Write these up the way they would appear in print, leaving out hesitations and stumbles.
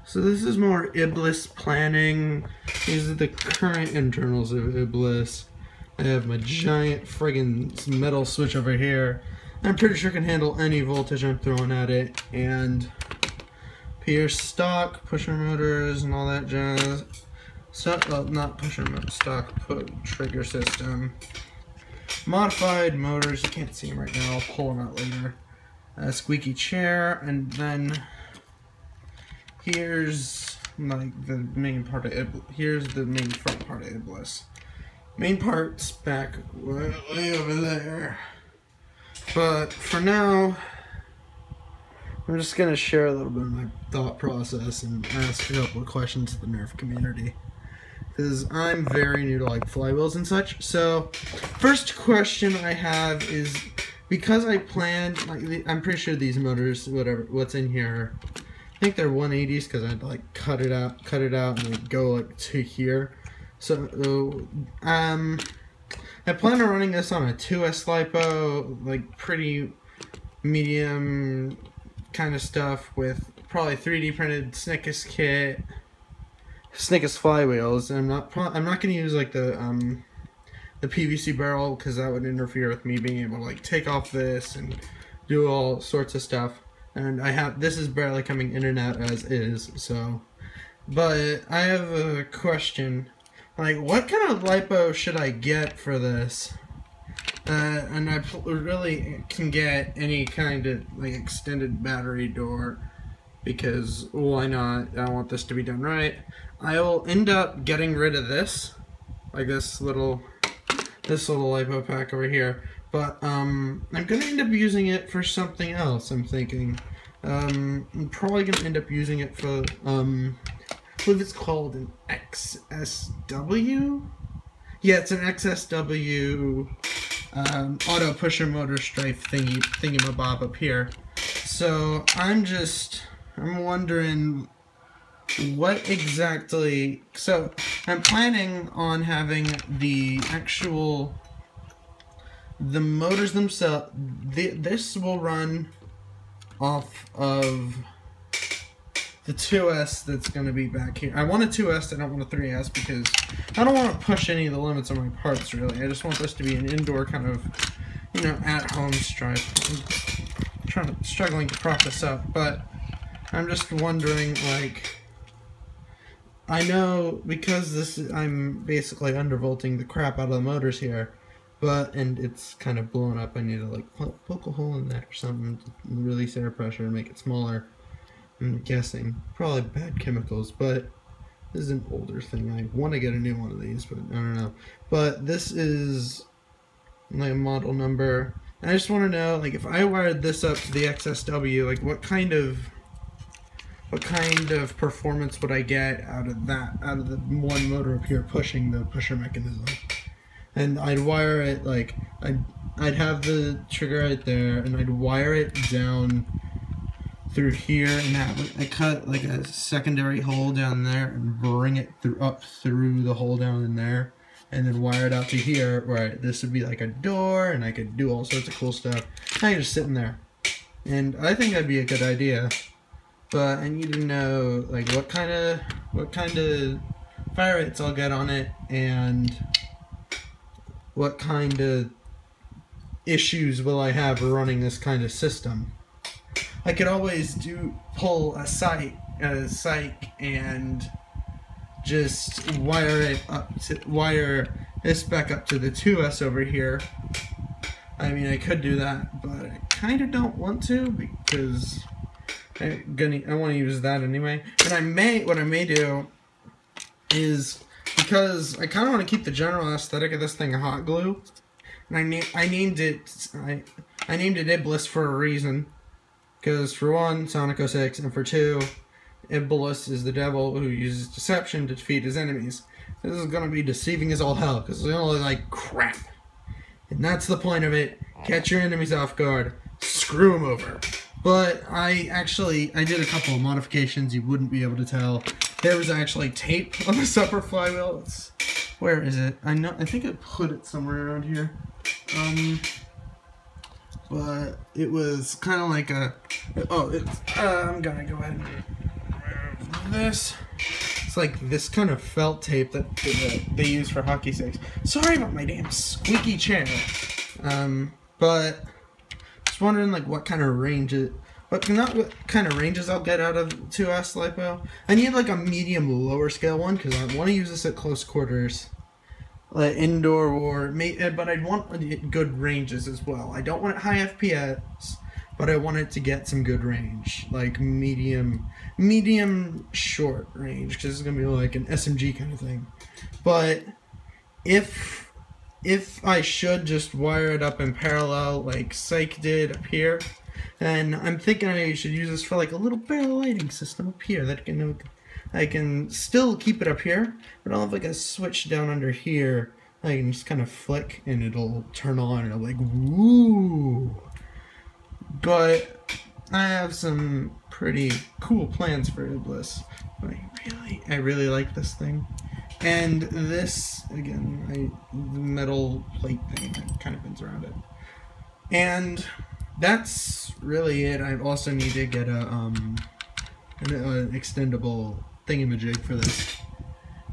So this is more Iblis planning. These are the current internals of Iblis. I have my giant friggin' metal switch over here. I'm pretty sure it can handle any voltage I'm throwing at it. And Pierce stock, pusher motors, and all that jazz. Well, not pusher motor, stock trigger system. Modified motors, you can't see them right now, I'll pull them out later. Squeaky chair, and then here's like the main part of Iblis. Here's the main front part of Iblis. Main part's back way over there. But for now, I'm just gonna share a little bit of my thought process and ask a couple of questions to the Nerf community, because I'm very new to like flywheels and such. So, first question I have is, because I planned, like, I'm pretty sure these motors, what's in here, I think they're 180s, because I'd like cut it out, and like go like to here. So, I plan on running this on a 2S lipo, like pretty medium kind of stuff, with probably 3D printed Snickers kit, Snickers flywheels. And I'm not going to use like the PVC barrel, because that would interfere with me being able to like take off this and do all sorts of stuff. And this is barely coming in and out as is, so. But I have a question. Like, what kind of lipo should I get for this? And I really can get any kind of like extended battery door, because why not? I want this to be done right. I will end up getting rid of this, like this little lipo pack over here. But I'm gonna end up using it for something else. I'm thinking I'm probably gonna end up using it for I believe it's called an XSW. Yeah, it's an XSW auto pusher motor strife thingamabob up here. So I'm wondering what exactly. So I'm planning on having the motors themselves. This will run off of the 2S that's going to be back here. I want a 2S, I don't want a 3S, because I don't want to push any of the limits on my parts, really. I just want this to be an indoor kind of, you know, at-home stripe. I'm struggling to prop this up, but I'm just wondering, like, I know because I'm basically undervolting the crap out of the motors here, and it's kind of blown up. I need to, like, poke a hole in that or something to release air pressure and make it smaller. I'm guessing. Probably bad chemicals, but this is an older thing. I want to get a new one of these, but I don't know. But this is my model number. And I just want to know, like, if I wired this up to the XSW, like, what kind of performance would I get out of the one motor up here pushing the pusher mechanism? And I'd wire it, like, I'd have the trigger right there, and I'd wire it down through here, and I cut like a secondary hole down there and bring it up through the hole down in there, and then wire it out to here where this would be like a door, and I could do all sorts of cool stuff. I could just sit in there, and I think that'd be a good idea. But I need to know like what kind of fire rates I'll get on it, and what kind of issues will I have running this kind of system. I could always pull a psych and just wire this back up to the 2S over here. I mean, I could do that, but I kind of don't want to, because I want to use that anyway. And what I may do is, because I kind of want to keep the general aesthetic of this thing hot glue, and I named it Iblis for a reason. Because for one, Sonic 06, and for two, Iblis is the devil who uses deception to defeat his enemies. This is going to be deceiving as all hell, because it's only like crap. And that's the point of it. Catch your enemies off guard. Screw them over. But I did a couple of modifications you wouldn't be able to tell. There was actually tape on this upper flywheel. Where is it? I think I put it somewhere around here. But it was kind of like a... I'm gonna go ahead and remove this. It's like this kind of felt tape that they use for hockey sticks. Sorry about my damn squeaky chair. But just wondering like what kind of ranges I'll get out of 2S lipo. I need like a medium lower scale one because I want to use this at close quarters, like indoor war. But I'd want good ranges as well. I don't want it high FPS, but I want it to get some good range, like medium short range, because it's gonna be like an SMG kind of thing. But if I should just wire it up in parallel like Psych did up here, then I'm thinking I should use this for like a little barrel lighting system up here that I can still keep it up here, but I'll have like a switch down under here. I can just kind of flick and it'll turn on and it'll like woo. But I have some pretty cool plans for Iblis. I really like this thing. And this, again, the metal plate thing that kind of bends around it. And that's really it. I also need to get an extendable thingamajig for this.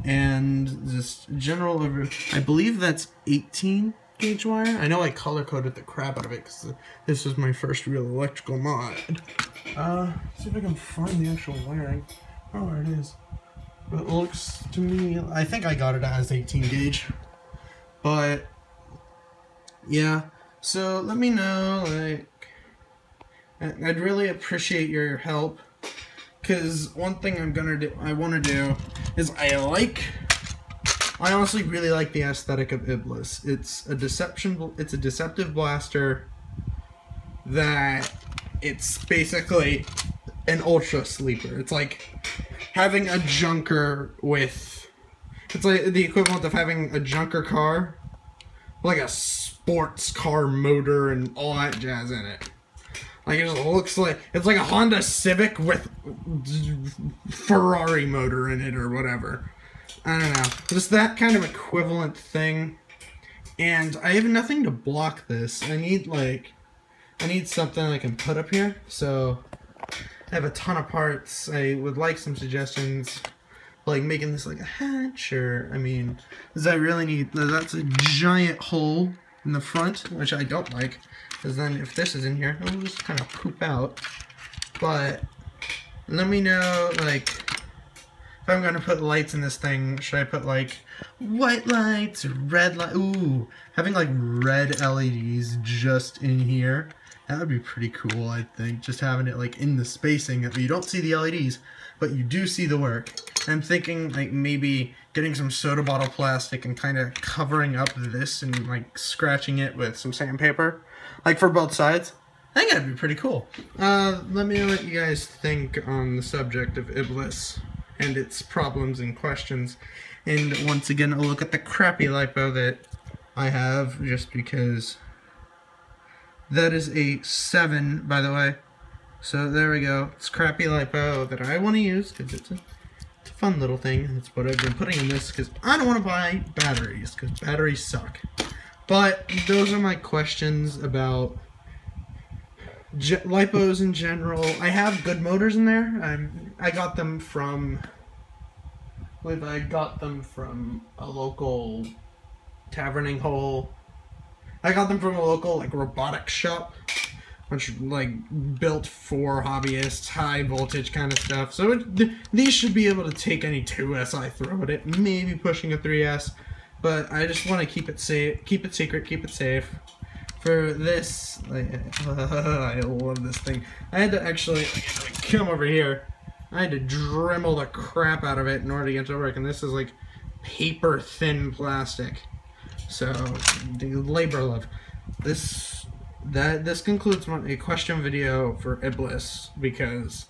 And just general overview. I believe that's 18 gauge wire. I know I color coded the crap out of it because this was my first real electrical mod. See if I can find the actual wiring. Oh, there it is. But it looks to me, I think I got it as 18 gauge. But yeah, so let me know, like, I'd really appreciate your help, because one thing I want to do is I honestly really like the aesthetic of Iblis. It's a deceptive blaster that it's basically an ultra sleeper. It's like having a junker with, it's like the equivalent of having a junker car, like a sports car motor and all that jazz in it. Like it just looks like, it's like a Honda Civic with Ferrari motor in it or whatever. I don't know, just that kind of equivalent thing. And I have nothing to block this. I need something I can put up here. So I have a ton of parts. I would like some suggestions, like making this like a hatch, or I mean, because I really need, that's a giant hole in the front, which I don't like, because then if this is in here, it'll just kind of poop out. But let me know, like, if I'm gonna put lights in this thing, should I put like white lights, red light? Ooh, having like red LEDs just in here, that would be pretty cool, I think. Just having it like in the spacing that you don't see the LEDs, but you do see the work. I'm thinking like maybe getting some soda bottle plastic and kind of covering up this and like scratching it with some sandpaper, like for both sides. I think that'd be pretty cool. Let me know what you guys think on the subject of Iblis and its problems and questions. And once again, I'll look at the crappy lipo that I have, just because that is a 7, by the way. So there we go. It's crappy lipo that I want to use because it's a fun little thing. That's what I've been putting in this, because I don't want to buy batteries, because batteries suck. But those are my questions about lipos in general. I have good motors in there. I got them from, I believe I got them from a local taverning hole. I got them from a local like robotics shop, which like built for hobbyists, high voltage kind of stuff. So these should be able to take any 2S I throw at it, maybe pushing a 3S. But I just want to keep it safe, keep it secret, keep it safe. For this, I love this thing. I had to actually come over here. I had to Dremel the crap out of it in order to get it to work, and this is like paper thin plastic. So, labor of love. This concludes a question video for Iblis, because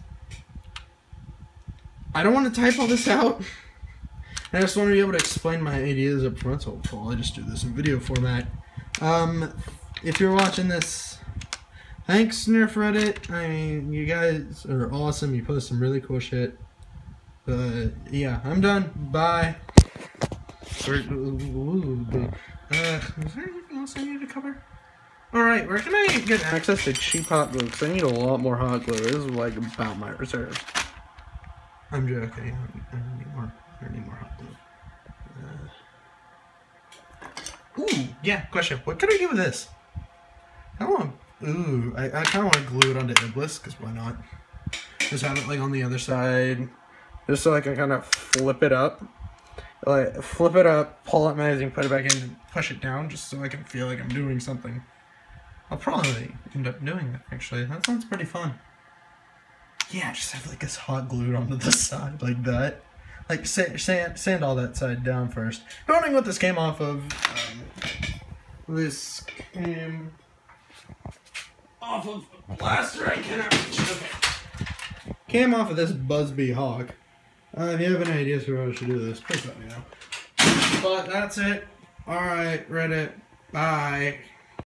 I don't want to type all this out. I just want to be able to explain my ideas up front, so I'll just do this in video format. If you're watching this, thanks, Nerf Reddit. I mean, you guys are awesome. You post some really cool shit. But yeah, I'm done. Bye. Is there anything else I need to cover? Alright, where can I get access to cheap hot glue? Because I need a lot more hot glue. This is like about my reserves. I'm joking. I don't need more. I don't need more hot glue. Ooh, yeah. Question. What can I do with this? I want. Ooh, I kind of want to glue it onto Iblis, because why not? Just have it like on the other side, just so I can kind of flip it up. Like flip it up, pull out magazine, put it back in, and push it down, just so I can feel like I'm doing something. I'll probably end up doing that, actually. That sounds pretty fun. Yeah, just have like this hot glued onto the side like that. Like sand all that side down first. I'm wondering what this came off of. This came off of a blaster I cannot reach. Okay. Came off of this Busby Hawk. If you have any ideas for how I should do this, please let me know. But that's it. Alright, Reddit. Bye.